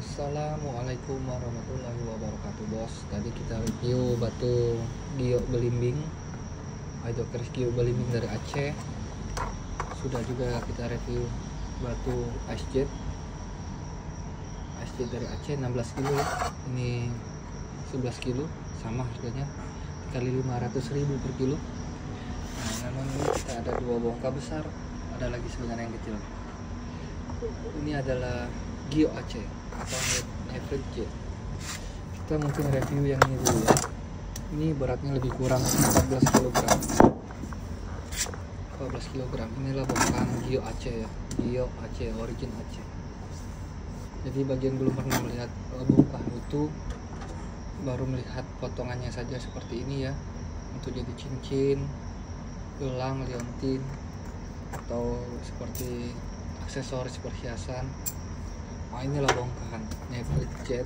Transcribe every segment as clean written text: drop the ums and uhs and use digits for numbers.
Assalamualaikum warahmatullahi wabarakatuh, bos. Tadi kita review batu giok belimbing, hydrocrash giok belimbing dari Aceh. Sudah juga kita review batu ice jet dari Aceh 16 kilo ya. Ini 11 kilo, sama harganya kali 500.000 per kilo. Nah, namun ini kita ada dua bongka besar, ada lagi sebenarnya yang kecil. Ini adalah giok Aceh atau hybrid jet. Kita mungkin review yang ini dulu ya. Ini beratnya lebih kurang 14 kg. 14 kg. Inilah bongkaan giok Aceh ya. Giok Aceh, origin Aceh. Jadi bagian belum pernah melihat bongkah utuh, baru melihat potongannya saja seperti ini ya, untuk jadi cincin, gelang, liontin, atau seperti aksesoris perhiasan. Nah, inilah bongkahan hybrid jet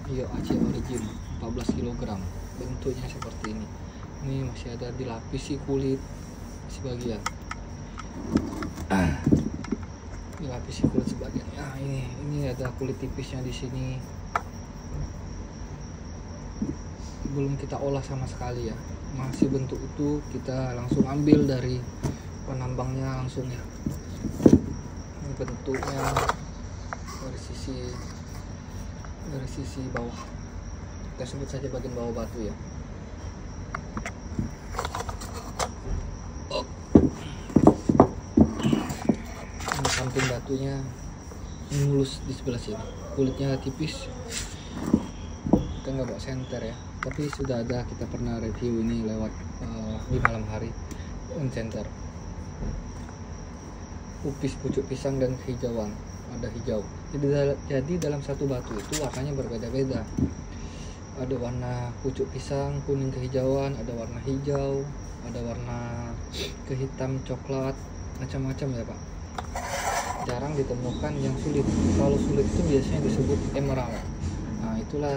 giok Aceh origin 14 kg. Bentuknya seperti ini. Ini masih ada dilapisi kulit sebagian. Dilapisi kulit sebagian. Nah, ini ada kulit tipisnya di sini. Belum kita olah sama sekali ya. Masih bentuk utuh, kita langsung ambil dari penambangnya langsung ya. Ini bentuknya dari sisi bawah, kita sebut saja bagian bawah batu ya. Ini samping batunya mulus di sebelah sini, kulitnya tipis. Kita nggak bawa senter ya, tapi sudah ada, kita pernah review ini lewat di malam hari on center. Upis pucuk pisang dan kehijauan, ada hijau. Jadi dalam satu batu itu warnanya berbeda-beda. Ada warna pucuk pisang, kuning kehijauan, ada warna hijau, ada warna kehitam coklat, macam-macam ya Pak. Jarang ditemukan yang sulit. Kalau sulit itu biasanya disebut emerald. Nah, itulah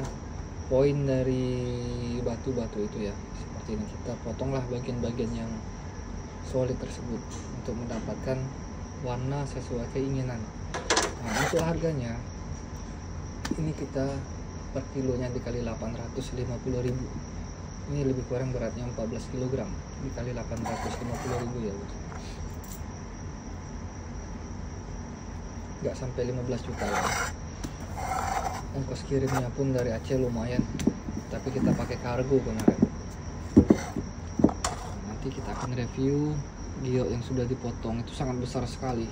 poin dari batu-batu itu ya. Seperti ini, kita potonglah bagian-bagian yang solid tersebut untuk mendapatkan warna sesuai keinginan. Nah, untuk harganya ini kita per kilonya dikali 850.000. Ini lebih kurang beratnya 14 kg dikali 850.000 ya bos. Nggak sampai 15 juta lah. Ongkos kirimnya pun dari Aceh lumayan, tapi kita pakai kargo kemarin. Nanti kita akan review giok yang sudah dipotong, itu sangat besar sekali.